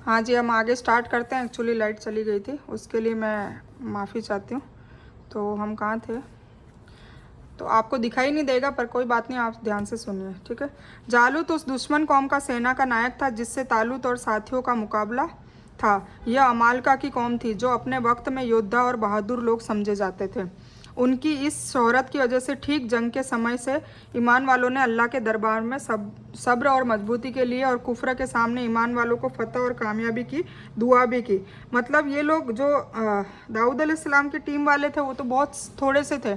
हाँ जी, हम आगे स्टार्ट करते हैं। एक्चुअली लाइट चली गई थी, उसके लिए मैं माफ़ी चाहती हूँ। तो हम कहाँ थे? तो आपको दिखाई नहीं देगा, पर कोई बात नहीं, आप ध्यान से सुनिए, ठीक है। जालूत उस दुश्मन कौम का सेना का नायक था जिससे तालूत और साथियों का मुकाबला था। यह अमालका की कौम थी जो अपने वक्त में योद्धा और बहादुर लोग समझे जाते थे। उनकी इस शोहरत की वजह से ठीक जंग के समय से ईमान वालों ने अल्लाह के दरबार में सब्र और मजबूती के लिए और कुफ्र के सामने ईमान वालों को फतह और कामयाबी की दुआ भी की। मतलब ये लोग जो दाऊद अलैहिस्सलाम की टीम वाले थे वो तो बहुत थोड़े से थे,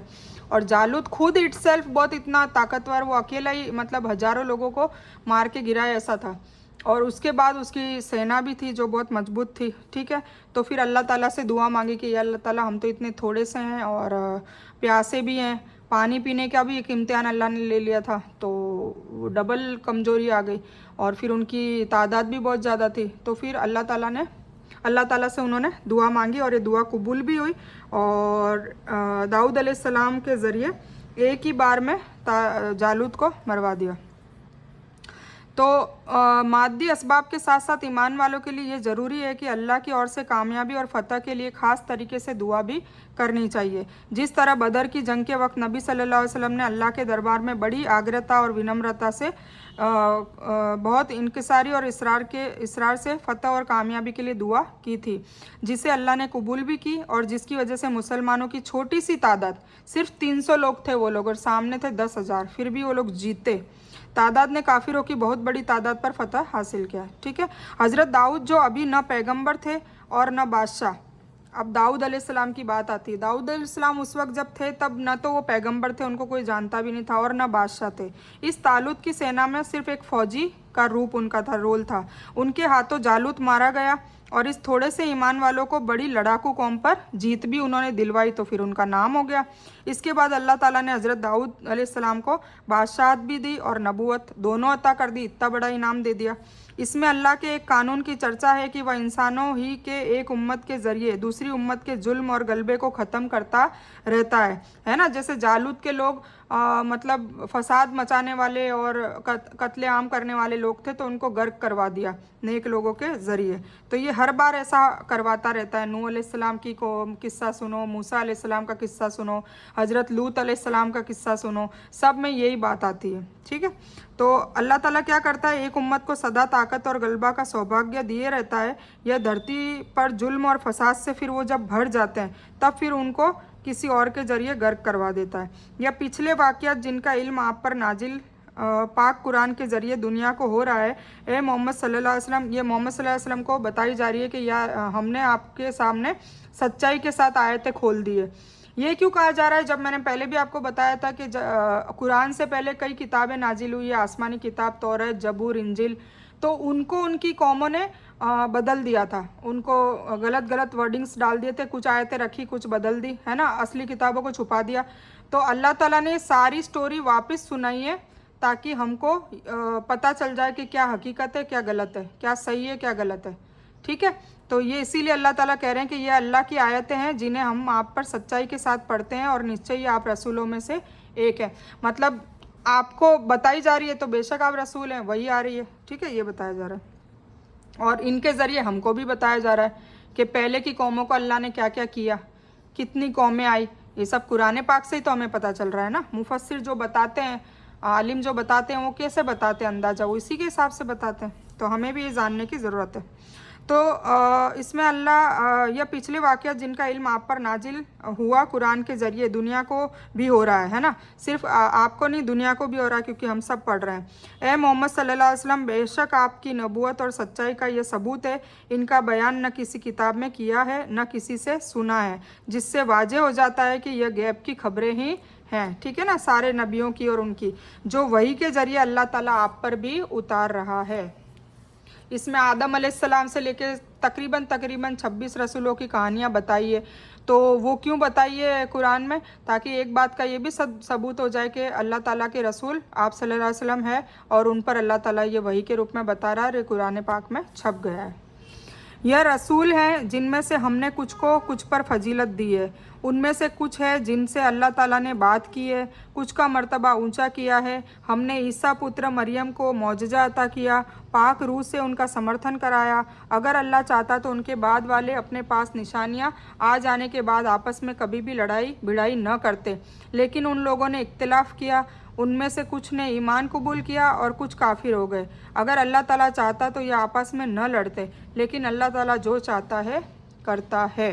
और जालूत खुद इटसेल्फ बहुत इतना ताकतवर, वो अकेला ही मतलब हजारों लोगों को मार के गिराया ऐसा था। और उसके बाद उसकी सेना भी थी जो बहुत मजबूत थी, ठीक है। तो फिर अल्लाह ताला से दुआ मांगी कि या अल्लाह ताला, हम तो इतने थोड़े से हैं और प्यासे भी हैं, पानी पीने का भी एक इम्तिहान अल्लाह ने ले लिया था, तो डबल कमज़ोरी आ गई। और फिर उनकी तादाद भी बहुत ज़्यादा थी। तो फिर अल्लाह ताला से उन्होंने दुआ मांगी और ये दुआ कबूल भी हुई, और दाऊद अलैहिस्सलाम के ज़रिए एक ही बार में जालूत को मरवा दिया। तो मादी असबाब के साथ साथ ईमान वालों के लिए ये ज़रूरी है कि अल्लाह की ओर से कामयाबी और फतह के लिए ख़ास तरीके से दुआ भी करनी चाहिए। जिस तरह बदर की जंग के वक्त नबी सल्लल्लाहु अलैहि वसल्लम ने अल्लाह के दरबार में बड़ी आग्रता और विनम्रता से बहुत इनकिसारी और इसरार से फतह और कामयाबी के लिए दुआ की थी, जिसे अल्लाह ने कबूल भी की, और जिसकी वजह से मुसलमानों की छोटी सी तादाद, सिर्फ 300 लोग थे वो लोग, और सामने थे 10,000, फिर भी वो लोग जीते। तादाद ने काफिरों की बहुत बड़ी तादाद पर फतह हासिल किया, ठीक है। हज़रत दाऊद जो अभी न पैगंबर थे और न बादशाह, अब दाऊद अलैहिस्सलाम की बात आती है। दाऊद अलैहिस्सलाम उस वक्त जब थे तब न तो वो पैगंबर थे, उनको कोई जानता भी नहीं था, और न बादशाह थे। इस तालूत की सेना में सिर्फ एक फौजी का रूप उनका था, रोल था। उनके हाथों जालूत मारा गया, और इस थोड़े से ईमान वालों को बड़ी लड़ाकू कौम पर जीत भी उन्होंने दिलवाई, तो फिर उनका नाम हो गया। इसके बाद अल्लाह ताला ने हज़रत दाऊद अलैहिस्सलाम को बादशाहत भी दी और नबूवत दोनों अता कर दी, इतना बड़ा इनाम दे दिया। इसमें अल्लाह के एक कानून की चर्चा है कि वह इंसानों ही के एक उम्मत के ज़रिए दूसरी उम्मत के जुल्म और गलबे को ख़त्म करता रहता है ना। जैसे जालूत के लोग मतलब फसाद मचाने वाले और कत्लेआम करने वाले लोग थे, तो उनको गर्क करवा दिया नेक लोगों के ज़रिए। तो ये हर बार ऐसा करवाता रहता है। नूह अलैहिस्सलाम की को किस्सा सुनो, मूसा अलैहिस्सलाम का किस्सा सुनो, हज़रत लूत अलैहिस्सलाम का किस्सा सुनो, सब में यही बात आती है, ठीक है। तो अल्लाह ताला क्या करता है, एक उम्मत को सदा ताकत और गलबा का सौभाग्य दिए रहता है। यह धरती पर जुल्म और फसाद से फिर वो जब भर जाते हैं, तब फिर उनको किसी और के ज़रिए गर्क करवा देता है। यह पिछले वाक़यात जिनका इल्म आप पर नाजिल पाक कुरान के ज़रिए दुनिया को हो रहा है, ए मोहम्मद सल्लल्लाहु अलैहि वसल्लम, ये मोहम्मद सल्लल्लाहु अलैहि वसल्लम को बताई जा रही है कि यह हमने आपके सामने सच्चाई के साथ आयतें खोल दी है। ये क्यों कहा जा रहा है? जब मैंने पहले भी आपको बताया था कि कुरान से पहले कई किताबें नाजिल हुई है, आसमानी किताब, तौरात, जबूर, इंजिल, तो उनको उनकी कौमों ने बदल दिया था, उनको गलत गलत वर्डिंग्स डाल दिए थे, कुछ आयतें रखी, कुछ बदल दी, है ना, असली किताबों को छुपा दिया। तो अल्लाह ताला ने सारी स्टोरी वापस सुनाई है ताकि हमको पता चल जाए कि क्या हकीकत है, क्या गलत है, क्या सही है, क्या गलत है, ठीक है। तो ये इसीलिए अल्लाह ताला कह रहे हैं कि ये अल्लाह की आयतें हैं जिन्हें हम आप पर सच्चाई के साथ पढ़ते हैं, और निश्चय ही आप रसूलों में से एक है। मतलब आपको बताई जा रही है तो बेशक आप रसूल हैं, वही आ रही है, ठीक है, ये बताया जा रहा है। और इनके ज़रिए हमको भी बताया जा रहा है कि पहले की कौमों को अल्लाह ने क्या क्या किया, कितनी कौमें आई, ये सब कुरान पाक से ही तो हमें पता चल रहा है ना। मुफस्सिर जो बताते हैं, आलिम जो बताते हैं, वो कैसे बताते हैं, अंदाज़ा वो इसी के हिसाब से बताते हैं। तो हमें भी ये जानने की ज़रूरत है। तो इसमें अल्लाह यह पिछले वाक़यात जिनका इल्म आप पर नाजिल हुआ कुरान के ज़रिए दुनिया को भी हो रहा है ना, सिर्फ आपको नहीं, दुनिया को भी हो रहा है, क्योंकि हम सब पढ़ रहे हैं। ए मोहम्मद सल्लल्लाहु अलैहि वसल्लम, बेशक आपकी नबूवत और सच्चाई का यह सबूत है। इनका बयान न किसी किताब में किया है न किसी से सुना है, जिससे वाज़ेह हो जाता है कि यह गैब की खबरें ही हैं, ठीक है ना, सारे नबियों की और उनकी, जो वही के ज़रिए अल्लाह ताला आप पर भी उतार रहा है। इसमें आदम अलैहिस्सलाम से लेकर तकरीबन 26 रसूलों की कहानियाँ बताई है। तो वो क्यों बताई है कुरान में? ताकि एक बात का ये भी सबूत हो जाए कि अल्लाह ताला के रसूल आप सल्लल्लाहु अलैहि वसल्लम है, और उन पर अल्लाह ताला ये वही के रूप में बता रहा है, और कुरान पाक में छप गया है। यह रसूल हैं जिनमें से हमने कुछ को कुछ पर फजीलत दी है। उनमें से कुछ है जिनसे अल्लाह ताला ने बात की है, कुछ का मर्तबा ऊंचा किया है। हमने ईसा पुत्र मरियम को मौजज़ा अता किया, पाक रूह से उनका समर्थन कराया। अगर अल्लाह चाहता तो उनके बाद वाले अपने पास निशानियां आ जाने के बाद आपस में कभी भी लड़ाई भिड़ाई न करते, लेकिन उन लोगों ने इख्तिलाफ़ किया। उनमें से कुछ ने ईमान कबूल किया और कुछ काफिर हो गए। अगर अल्लाह ताला चाहता तो ये आपस में न लड़ते, लेकिन अल्लाह ताला जो चाहता है करता है।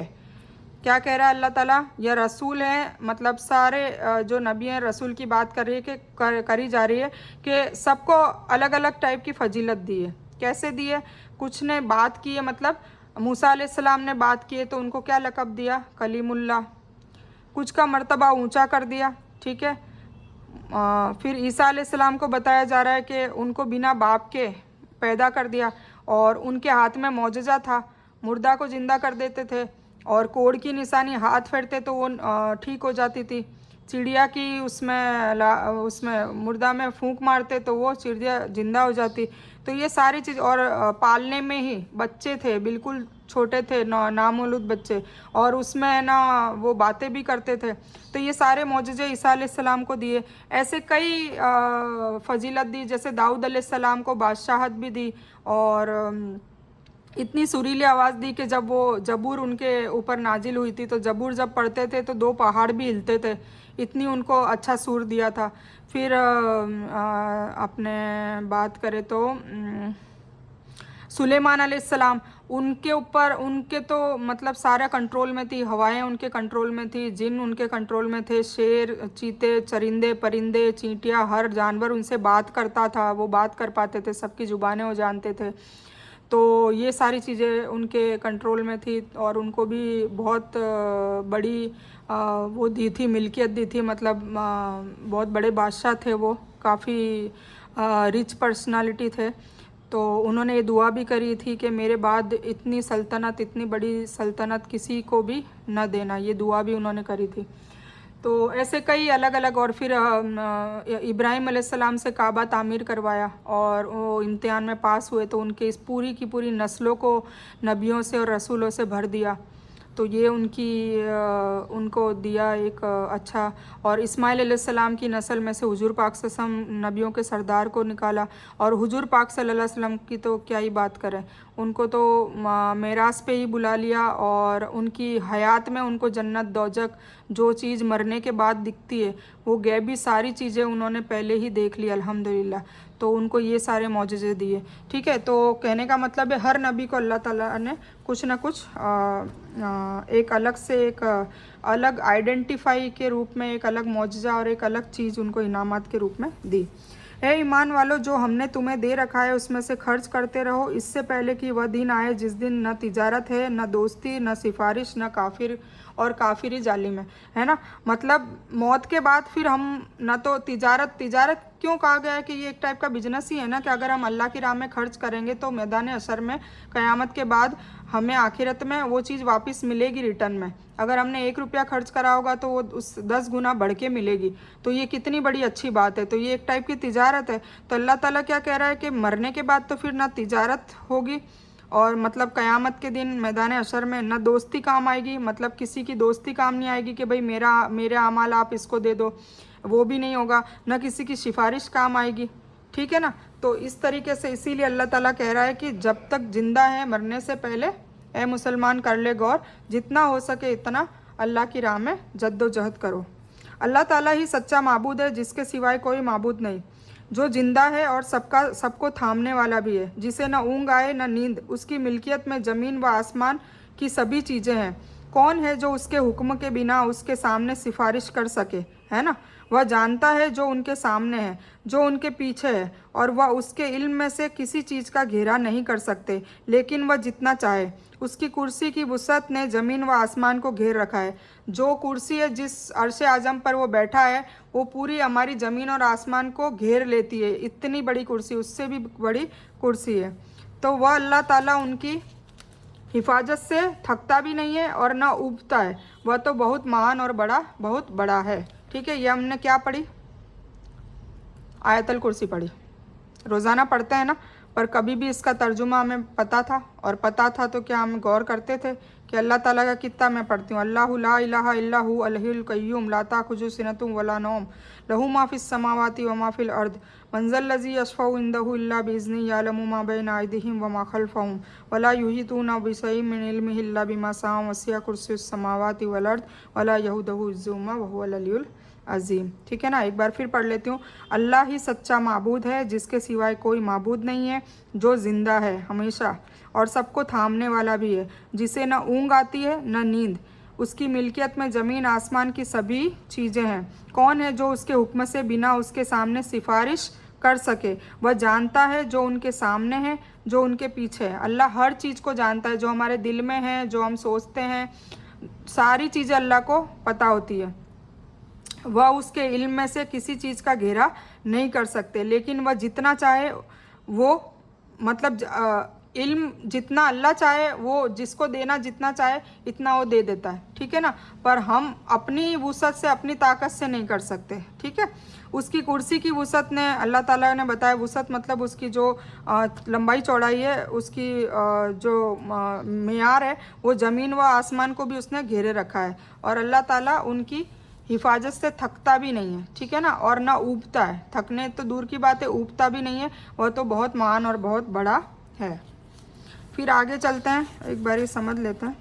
क्या कह रहा है अल्लाह ताला? यह रसूल है, मतलब सारे जो नबी हैं रसूल की बात कर रही है कि करी जा रही है कि सबको अलग अलग टाइप की फजीलत दी है। कैसे दी है? कुछ ने बात की है, मतलब मूसा अलैहिस्सलाम ने बात की है तो उनको क्या लक़ब दिया? कलीमुल्लाह। कुछ का मर्तबा ऊंचा कर दिया, ठीक है। फिर ईसा अलैहिस्सलाम को बताया जा रहा है कि उनको बिना बाप के पैदा कर दिया और उनके हाथ में मौजज़ा था, मुर्दा को ज़िंदा कर देते थे और कोढ़ की निशानी हाथ फेरते तो वो ठीक हो जाती थी। चिड़िया की उसमें मुर्दा में फूंक मारते तो वो चिड़िया ज़िंदा हो जाती। तो ये सारी चीज़, और पालने में ही बच्चे थे, बिल्कुल छोटे थे, नामौलूद बच्चे, और उसमें ना वो बातें भी करते थे। तो ये सारे मौजज़े ईसा अलैहिस्सलाम को दिए। ऐसे कई फजीलत दी, जैसे दाऊद अलैहिस्सलाम को बादशाहत भी दी और इतनी सुरीली आवाज़ दी कि जब वो जबूर उनके ऊपर नाजिल हुई थी तो जबूर जब पढ़ते थे तो 2 पहाड़ भी हिलते थे, इतनी उनको अच्छा सूर दिया था। फिर अपने बात करें तो सुलेमान अलैहिस्सलाम, उनके ऊपर उनके तो मतलब सारा कंट्रोल में थी, हवाएं उनके कंट्रोल में थी, जिन उनके कंट्रोल में थे, शेर, चीते, चरिंदे, परिंदे, चींटियाँ, हर जानवर उनसे बात करता था, वो बात कर पाते थे, सबकी ज़ुबानें वो जानते थे। तो ये सारी चीज़ें उनके कंट्रोल में थी और उनको भी बहुत बड़ी वो दी थी, मिल्कियत दी थी, मतलब बहुत बड़े बादशाह थे वो, काफ़ी रिच पर्सनालिटी थे। तो उन्होंने ये दुआ भी करी थी कि मेरे बाद इतनी सल्तनत, इतनी बड़ी सल्तनत किसी को भी न देना, ये दुआ भी उन्होंने करी थी। तो ऐसे कई अलग अलग, और फिर इब्राहिम अलैहिस्सलाम से काबा तामीर करवाया और वो इम्तिहान में पास हुए तो उनके इस पूरी की पूरी नस्लों को नबियों से और रसूलों से भर दिया। तो ये उनको दिया एक अच्छा, और इस्माइल अलैहिस्सलाम की नस्ल में से हुजूर पाक सल्लल्लाहु नबियों के सरदार को निकाला। और हुजूर पाक सल्लल्लाहु अलैहि वसल्लम की तो क्या ही बात करें, उनको तो मेरास पे ही बुला लिया और उनकी हयात में उनको जन्नत दोजक जो चीज़ मरने के बाद दिखती है वो गैबी सारी चीज़ें उन्होंने पहले ही देख ली अल्हम्दुलिल्लाह। तो उनको ये सारे मौजज़े दिए, ठीक है। तो कहने का मतलब है हर नबी को अल्लाह ताला ने कुछ ना कुछ एक अलग से एक अलग आइडेंटिफाई के रूप में एक अलग मौजज़ा और एक अलग चीज़ उनको इनामात के रूप में दी। हे ईमान वालों, जो हमने तुम्हें दे रखा है उसमें से खर्च करते रहो, इससे पहले कि वह दिन आए जिस दिन न तिजारत है, न दोस्ती, न सिफारिश, न काफिर, और काफिर ही जालिम है ना। मतलब मौत के बाद फिर हम न तो तिजारत क्यों कहा गया है कि ये एक टाइप का बिजनेस ही है ना, कि अगर हम अल्लाह की राह में खर्च करेंगे तो मैदान अशर में क़यामत के बाद हमें आखिरत में वो चीज़ वापस मिलेगी रिटर्न में। अगर हमने 1 रुपया खर्च करा होगा तो वो उस 10 गुना बढ़ के मिलेगी। तो ये कितनी बड़ी अच्छी बात है। तो ये एक टाइप की तिजारत है। तो अल्लाह ताला क्या कह रहा है कि मरने के बाद तो फिर ना तिजारत होगी, और मतलब क़यामत के दिन मैदान अशर में ना दोस्ती काम आएगी, मतलब किसी की दोस्ती काम नहीं आएगी कि भाई मेरे अमाल आप इसको दे दो, वो भी नहीं होगा, ना किसी की सिफारिश काम आएगी, ठीक है ना। तो इस तरीके से इसीलिए अल्लाह ताला कह रहा है कि जब तक ज़िंदा है, मरने से पहले ए मुसलमान कर ले गौर, जितना हो सके इतना अल्लाह की राह में जद्दोजहद करो। अल्लाह ताला ही सच्चा माबूद है, जिसके सिवाय कोई माबूद नहीं, जो जिंदा है और सबको थामने वाला भी है, जिसे न ऊँग आए न नींद, उसकी मिल्कियत में ज़मीन व आसमान की सभी चीज़ें हैं। कौन है जो उसके हुक्म के बिना उसके सामने सिफारिश कर सके, है ना। वह जानता है जो उनके सामने है, जो उनके पीछे है, और वह उसके इल्म में से किसी चीज़ का घेरा नहीं कर सकते, लेकिन वह जितना चाहे। उसकी कुर्सी की वुसअत ने ज़मीन व आसमान को घेर रखा है। जो कुर्सी है, जिस अर्श आज़म पर वो बैठा है, वो पूरी हमारी ज़मीन और आसमान को घेर लेती है। इतनी बड़ी कुर्सी, उससे भी बड़ी कुर्सी है। तो वह अल्लाह ताला उनकी हिफाजत से थकता भी नहीं है और ना उबता है। वह तो बहुत महान और बहुत बड़ा है, ठीक है। ये हमने क्या पढ़ी? आयतल कुर्सी पढ़ी, रोज़ाना पढ़ते हैं ना। पर कभी भी इसका तर्जुमा हमें पता था, और पता था तो क्या हम गौर करते थे कि अल्लाह ताला का कितना मैं पढ़ती हूँ, अल्लाहु ला इलाहा इल्ला हु अल-हय्युल कय्यूम ला ताखुज़ु सिनतुम वला नौम लहू मा फिस समावाति व मा फिल अर्द मंज़ल लज़ी यशफ़उ इंदहु इल्ला बिइज़्निही यअलमु मा बैना अयदीहिम व मा खल्फ़हुम वला युहीतूना बिशैइन मिन इल्मिही इल्ला बिमा शअ वसिअ कुर्सियुस समावाति वल अर्द वला यऊदुहु हिफ्ज़ुहुमा व हुवल अलियुल अज़ीम। ठीक है ना, एक बार फिर पढ़ लेती हूँ। अल्लाह ही सच्चा माबूद है, जिसके सिवाय कोई माबूद नहीं है, जो ज़िंदा है हमेशा और सबको थामने वाला भी है, जिसे न ऊँग आती है न नींद। उसकी मिल्कियत में ज़मीन आसमान की सभी चीज़ें हैं। कौन है जो उसके हुक्म से बिना उसके सामने सिफारिश कर सके? वह जानता है जो उनके सामने है, जो उनके पीछे है। अल्लाह हर चीज़ को जानता है, जो हमारे दिल में है, जो हम सोचते हैं, सारी चीज़ें अल्लाह को पता होती है। वह उसके इल्म में से किसी चीज़ का घेरा नहीं कर सकते, लेकिन वह जितना चाहे वो मतलब इल्म जितना अल्लाह चाहे वो जिसको देना जितना चाहे इतना वो दे देता है। ठीक है ना, पर हम अपनी वुसत से अपनी ताकत से नहीं कर सकते। ठीक है, उसकी कुर्सी की वुसत ने अल्लाह ताला ने बताया, वुसत मतलब उसकी जो लंबाई चौड़ाई है, उसकी जो मेयार है, वो ज़मीन व आसमान को भी उसने घेरे रखा है। और अल्लाह ताला उनकी हिफाजत से थकता भी नहीं है। ठीक है ना, और ना ऊबता है। थकने तो दूर की बात है, ऊबता भी नहीं है। वह तो बहुत महान और बहुत बड़ा है। फिर आगे चलते हैं, एक बार ये समझ लेते हैं।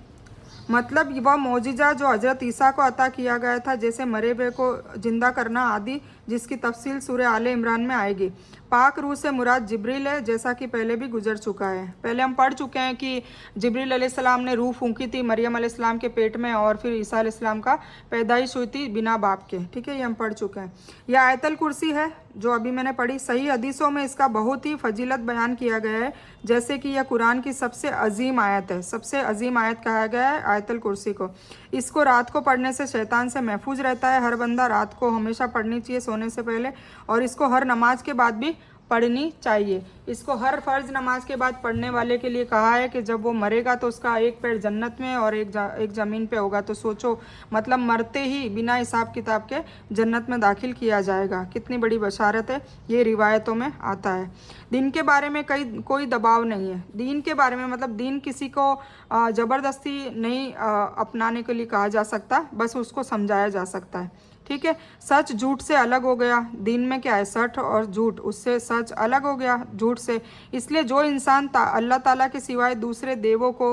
मतलब वह मौजिज़ा जो हज़रत ईसा को अता किया गया था, जैसे मरे हुए को जिंदा करना आदि, जिसकी तफसील सूरह आले इमरान में आएगी। पाक रूह से मुराद जिब्रील है, जैसा कि पहले भी गुजर चुका है। पहले हम पढ़ चुके हैं कि जिब्रील अलैहिस्सलाम ने रूह फूंकी थी मरियम अलैहिस्सलाम के पेट में, और फिर ईसा अलैहिस्सलाम का पैदाइश हुई थी बिना बाप के। ठीक है, ये हम पढ़ चुके हैं। यह आयतल कुर्सी है जो अभी मैंने पढ़ी। सही हदीसों में इसका बहुत ही फजीलत बयान किया गया है, जैसे कि यह कुरान की सबसे अजीम आयत है। सबसे अजीम आयत कहा गया है आयतल कुर्सी को। इसको रात को पढ़ने से शैतान से महफूज रहता है। हर बंदा रात को हमेशा पढ़नी चाहिए सोने से पहले, और इसको हर नमाज के बाद भी पढ़नी चाहिए। इसको हर फ़र्ज नमाज के बाद पढ़ने वाले के लिए कहा है कि जब वो मरेगा तो उसका एक पैर जन्नत में और एक ज़मीन पे होगा। तो सोचो, मतलब मरते ही बिना हिसाब किताब के जन्नत में दाखिल किया जाएगा। कितनी बड़ी बशारत है, ये रिवायतों में आता है। दीन के बारे में कोई दबाव नहीं है। दीन के बारे में मतलब दीन किसी को ज़बरदस्ती नहीं अपनाने के लिए कहा जा सकता, बस उसको समझाया जा सकता है। ठीक है, सच झूठ से अलग हो गया। दीन में क्या है, सच और झूठ, उससे सच अलग हो गया झूठ से। इसलिए जो इंसान अल्लाह ताला के सिवाय दूसरे देवों को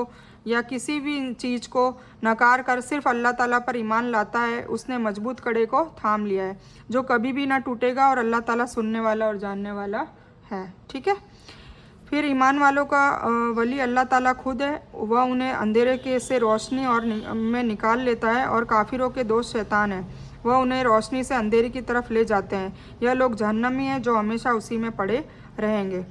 या किसी भी चीज़ को नकार कर सिर्फ अल्लाह ताला पर ईमान लाता है, उसने मजबूत कड़े को थाम लिया है, जो कभी भी ना टूटेगा। और अल्लाह ताला सुनने वाला और जानने वाला है। ठीक है, फिर ईमान वालों का वली अल्लाह ताला खुद है। वह उन्हें अंधेरे के से रोशनी और में निकाल लेता है, और काफिरों के दोस्त शैतान है। वह उन्हें रोशनी से अंधेरे की तरफ ले जाते हैं। यह लोग जहन्नमी हैं जो हमेशा उसी में पड़े रहेंगे।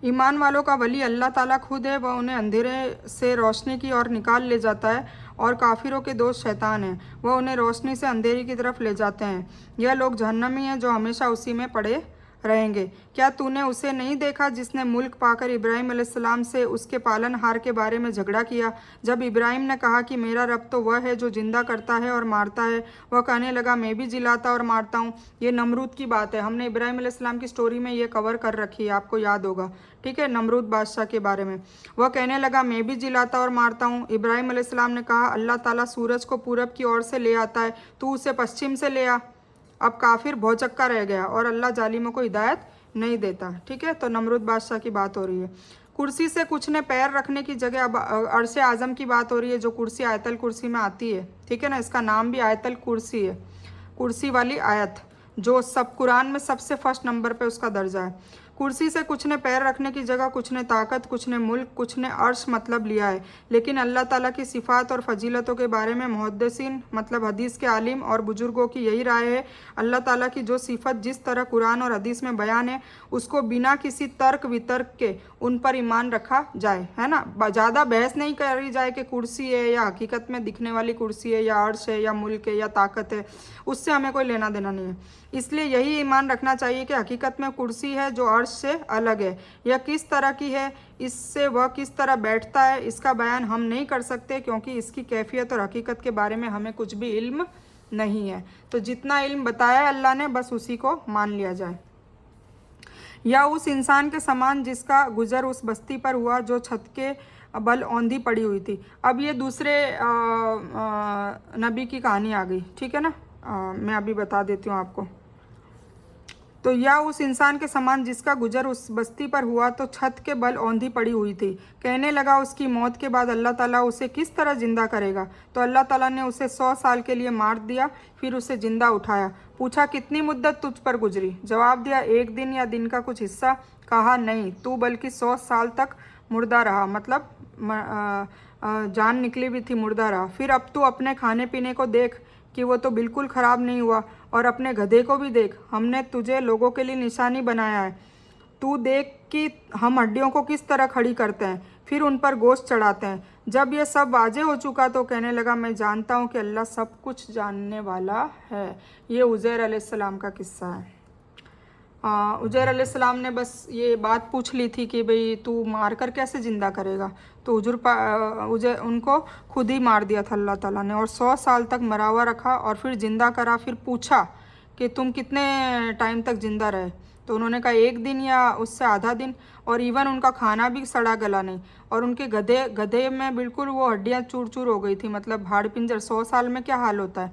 ईमान वालों का वली अल्लाह ताला खुद है। वह उन्हें अंधेरे से रोशनी की ओर निकाल ले जाता है, और काफिरों के दोस्त शैतान हैं। वह उन्हें रोशनी से अंधेरे की तरफ ले जाते हैं। यह लोग जहन्नमी हैं जो हमेशा उसी में पड़े रहेंगे। क्या तूने उसे नहीं देखा जिसने मुल्क पाकर इब्राहिम अलैहिस्सलाम से उसके पालनहार के बारे में झगड़ा किया? जब इब्राहिम ने कहा कि मेरा रब तो वह है जो जिंदा करता है और मारता है, वह कहने लगा मैं भी जिलाता और मारता हूँ। ये नमरूद की बात है। हमने इब्राहिम अलैहिस्सलाम की स्टोरी में ये कवर कर रखी है, आपको याद होगा। ठीक है, नमरूद बादशाह के बारे में। वह कहने लगा मैं भी जिलाता और मारता हूँ। इब्राहिम अलैहिस्सलाम ने कहा अल्लाह ताला सूरज को पूरब की ओर से ले आता है, तू उसे पश्चिम से ले आ। अब काफिर भौचक्का रह गया, और अल्लाह जालिमों को हिदायत नहीं देता। ठीक है, तो नमरूद बादशाह की बात हो रही है। कुर्सी से कुछ ने पैर रखने की जगह अब अर्श आज़म की बात हो रही है, जो कुर्सी आयतल कुर्सी में आती है। ठीक है ना, इसका नाम भी आयतल कुर्सी है, कुर्सी वाली आयत, जो सब कुरान में सबसे फर्स्ट नंबर पे उसका दर्जा है। कुर्सी से कुछ ने पैर रखने की जगह कुछ ने ताकत, कुछ ने मुल्क, कुछ ने अर्श मतलब लिया है। लेकिन अल्लाह ताला की सिफ़ात और फजीलतों के बारे में मुहद्दिसीन मतलब हदीस के आलिम और बुजुर्गों की यही राय है। अल्लाह ताला की जो सिफ़त जिस तरह कुरान और हदीस में बयान है उसको बिना किसी तर्क वितर्क के उन पर ईमान रखा जाए, है ना। ज़्यादा बहस नहीं करी जाए कि कुर्सी है या हकीकत में दिखने वाली कुर्सी है या अर्श है या मुल्क है या ताकत है, उससे हमें कोई लेना देना नहीं है। इसलिए यही ईमान रखना चाहिए कि हकीकत में कुर्सी है जो अर्श से अलग है, यह किस तरह की है, इससे वह किस तरह बैठता है, इसका बयान हम नहीं कर सकते क्योंकि इसकी कैफियत और हकीकत के बारे में हमें कुछ भी इल्म नहीं है। तो जितना इल्म बताया अल्लाह ने बस उसी को मान लिया जाए। या उस इंसान के समान जिसका गुजर उस बस्ती पर हुआ जो छत के बल औंधी पड़ी हुई थी। अब ये दूसरे नबी की कहानी आ गई, ठीक है ना। मैं अभी बता देती हूँ आपको। तो या उस इंसान के समान जिसका गुजर उस बस्ती पर हुआ तो छत के बल औंधी पड़ी हुई थी। कहने लगा उसकी मौत के बाद अल्लाह ताला उसे किस तरह जिंदा करेगा। तो अल्लाह ताला ने उसे 100 साल के लिए मार दिया, फिर उसे जिंदा उठाया। पूछा कितनी मुद्दत तुझ पर गुजरी। जवाब दिया 1 दिन या दिन का कुछ हिस्सा। कहा नहीं तू बल्कि 100 साल तक मुर्दा रहा, मतलब जान निकली भी थी, मुर्दा रहा। फिर अब तू अपने खाने पीने को देख कि वो तो बिल्कुल ख़राब नहीं हुआ, और अपने गधे को भी देख, हमने तुझे लोगों के लिए निशानी बनाया है। तू देख कि हम हड्डियों को किस तरह खड़ी करते हैं, फिर उन पर गोश्त चढ़ाते हैं। जब यह सब वाजे हो चुका तो कहने लगा मैं जानता हूँ कि अल्लाह सब कुछ जानने वाला है। ये उज़ैर अलैहिस्सलाम का किस्सा है। उज़ैर अलैहिस्सलाम ने बस ये बात पूछ ली थी कि भाई तू मार कर कैसे ज़िंदा करेगा, तो उनको खुद ही मार दिया था अल्लाह ताला ने, और 100 साल तक मरा हुआ रखा और फिर ज़िंदा करा। फिर पूछा कि तुम कितने टाइम तक ज़िंदा रहे, तो उन्होंने कहा 1 दिन या उससे आधा दिन, और इवन उनका खाना भी सड़ा गला नहीं, और उनके गधे में बिल्कुल वो हड्डियाँ चूर चूर हो गई थी, मतलब हाड़ पिंजर। 100 साल में क्या हाल होता है,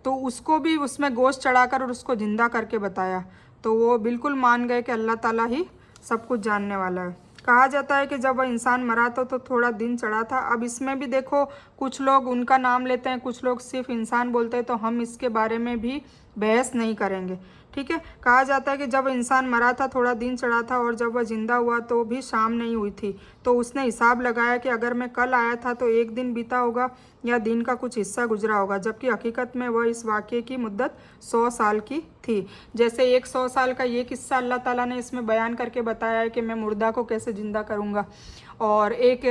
तो उसको भी उसमें गोश्त चढ़ाकर और उसको ज़िंदा करके बताया। तो वो बिल्कुल मान गए कि अल्लाह ताला ही सब कुछ जानने वाला है। कहा जाता है कि जब वह इंसान मरा तो थोड़ा दिन चढ़ा था। अब इसमें भी देखो कुछ लोग उनका नाम लेते हैं, कुछ लोग सिर्फ इंसान बोलते हैं, तो हम इसके बारे में भी बहस नहीं करेंगे, ठीक है। कहा जाता है कि जब इंसान मरा था थोड़ा दिन चढ़ा था, और जब वह ज़िंदा हुआ तो भी शाम नहीं हुई थी। तो उसने हिसाब लगाया कि अगर मैं कल आया था तो 1 दिन बीता होगा या दिन का कुछ हिस्सा गुजरा होगा, जबकि हकीकत में वह इस वाक़े की मुद्दत 100 साल की थी। जैसे एक 100 साल का ये किस्सा अल्लाह ताला ने इसमें बयान करके बताया है कि मैं मुर्दा को कैसे ज़िंदा करूँगा, और एक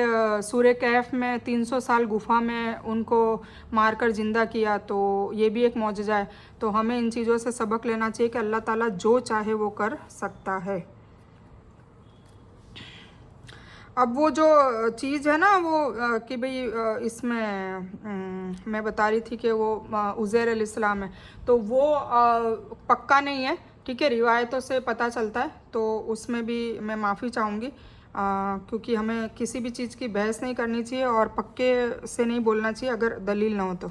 सूरह कहफ में 300 साल गुफा में उनको मारकर ज़िंदा किया, तो ये भी एक मौजज़ा है। तो हमें इन चीज़ों से सबक लेना चाहिए कि अल्लाह ताला जो चाहे वो कर सकता है। अब वो जो चीज़ है ना वो कि भाई इसमें मैं बता रही थी कि वो उज़ैर अलैहिस्सलाम है, तो वो पक्का नहीं है, ठीक है, रिवायतों से पता चलता है। तो उसमें भी मैं माफ़ी चाहूँगी, क्योंकि हमें किसी भी चीज़ की बहस नहीं करनी चाहिए और पक्के से नहीं बोलना चाहिए अगर दलील ना हो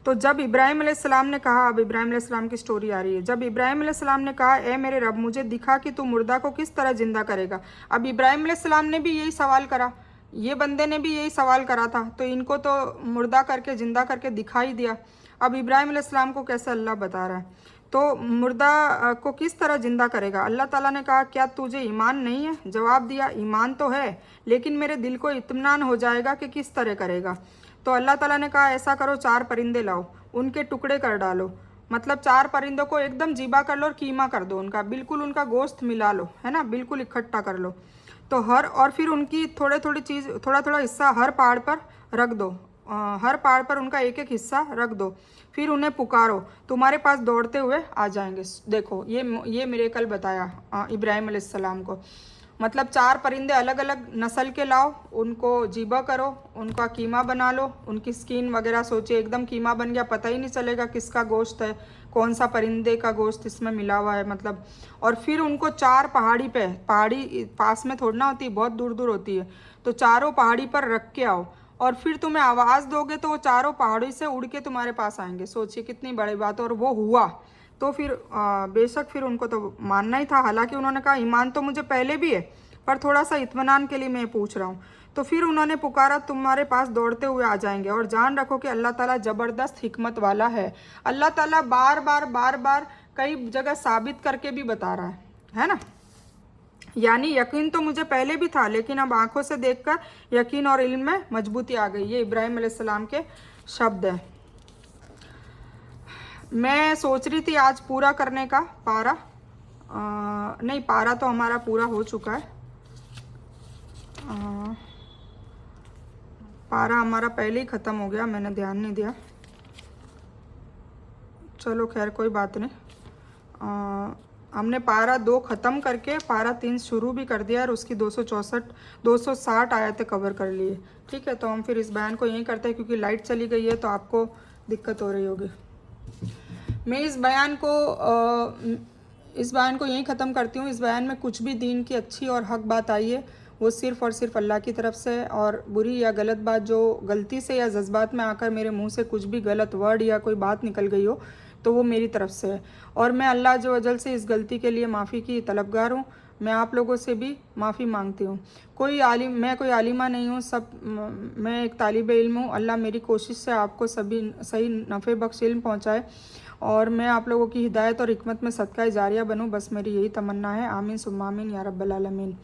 तो जब इब्राहिम अलैहिस्सलाम ने कहा, अब इब्राहिम अलैहिस्सलाम की स्टोरी आ रही है। जब इब्राहिम अलैहिस्सलाम ने कहा ए मेरे रब मुझे दिखा कि तू मुर्दा को किस तरह ज़िंदा करेगा। अब इब्राहिम अलैहिस्सलाम ने भी यही सवाल करा, ये बंदे ने भी यही सवाल करा था, तो इनको तो मुर्दा करके ज़िंदा करके दिखा ही दिया। अब इब्राहिम अलैहिस्सलाम को कैसे अल्लाह बता रहा है, तो मुर्दा को किस तरह ज़िंदा करेगा। अल्लाह ताला ने कहा क्या तुझे ईमान नहीं है। जवाब दिया ईमान तो है, लेकिन मेरे दिल को इत्मीनान हो जाएगा कि किस तरह करेगा। तो अल्लाह ताला ने कहा ऐसा करो 4 परिंदे लाओ, उनके टुकड़े कर डालो, मतलब 4 परिंदों को एकदम ज़िबा कर लो और कीमा कर दो, उनका बिल्कुल उनका गोश्त मिला लो, है ना, बिल्कुल इकट्ठा कर लो। तो और फिर उनकी थोड़ा थोड़ा हिस्सा हर पहाड़ पर रख दो, हर पहाड़ पर उनका एक एक हिस्सा रख दो, फिर उन्हें पुकारो, तुम्हारे पास दौड़ते हुए आ जाएंगे। देखो ये मिरेकल बताया इब्राहिम अलैहिस्सलाम को, मतलब 4 परिंदे अलग अलग नस्ल के लाओ, उनको ज़िबा करो, उनका कीमा बना लो, उनकी स्किन वगैरह सोचिए एकदम कीमा बन गया, पता ही नहीं चलेगा किसका गोश्त है, कौन सा परिंदे का गोश्त इसमें मिला हुआ है, मतलब। और फिर उनको 4 पहाड़ी पास में थोड़ी ना होती, बहुत दूर दूर होती है, तो चारों पहाड़ी पर रख के आओ, और फिर तुम्हें आवाज़ दोगे तो वो चारों पहाड़ी से उड़ के तुम्हारे पास आएंगे। सोचिए कितनी बड़ी बात। और वो हुआ तो फिर बेशक फिर उनको तो मानना ही था, हालांकि उन्होंने कहा ईमान तो मुझे पहले भी है, पर थोड़ा सा इत्मीनान के लिए मैं पूछ रहा हूँ। तो फिर उन्होंने पुकारा, तुम्हारे पास दौड़ते हुए आ जाएंगे। और जान रखो कि अल्लाह ताला ज़बरदस्त हिकमत वाला है। अल्लाह ताला बार बार कई जगह साबित करके भी बता रहा है ना। यानी यकीन तो मुझे पहले भी था, लेकिन अब आंखों से देखकर यकीन और इल्म में मजबूती आ गई। ये इब्राहिम अलैहिस्सलाम के शब्द हैं। मैं सोच रही थी आज पूरा करने का पारा, नहीं पारा तो हमारा पूरा हो चुका है। पारा हमारा पहले ही ख़त्म हो गया, मैंने ध्यान नहीं दिया। चलो खैर कोई बात नहीं। हमने पारा 2 ख़त्म करके पारा 3 शुरू भी कर दिया और उसकी 260 आयतें कवर कर लिए। ठीक है, तो हम फिर इस बयान को यहीं करते हैं, क्योंकि लाइट चली गई है तो आपको दिक्कत हो रही होगी। मैं इस बयान को यहीं ख़त्म करती हूँ। इस बयान में कुछ भी दीन की अच्छी और हक बात आई है वो सिर्फ़ और सिर्फ अल्लाह की तरफ से है, और बुरी या गलत बात जो गलती से या जज्बात में आकर मेरे मुंह से कुछ भी गलत वर्ड या कोई बात निकल गई हो तो वो मेरी तरफ से है, और मैं अल्लाह जो अजल से इस गलती के लिए माफ़ी की तलबगार हूँ। मैं आप लोगों से भी माफ़ी मांगती हूँ। मैं कोई आलिमा नहीं हूँ, मैं एक तालिब इल्म हूँ। अल्लाह मेरी कोशिश से आपको सभी सही नफ़े बख्श इल्म पहुँचाए और मैं आप लोगों की हिदायत और हिकमत में सदका जारिया बनूँ, बस मेरी यही तमन्ना है। आमीन सुम्मा आमीन या रब्बल आलमीन।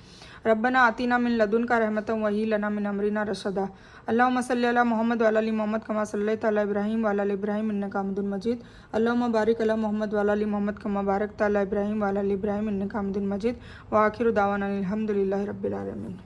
रब्बना आतीना मिन लदुनका रहमतन वही लना मिन अमरिना रशदा। अल्लाहुम्मा सल्लि अला मोहम्मद व अला आलि मोहम्मद कमा सल्लैता अला इब्राहीम व अला आलि इब्राहीम इन्नका हमीदुम मजीद। अल्लाहुम्मा बारिक अला मोहम्मद व अला आलि मोहम्मद कमा बारकता अला इब्राहीम व अला आलि इब्राहीम इन्नका हमीदुम मजीद। व आखिरु दावाना अनिल हम्दुलिल्लाहि रब्बिल आलमीन।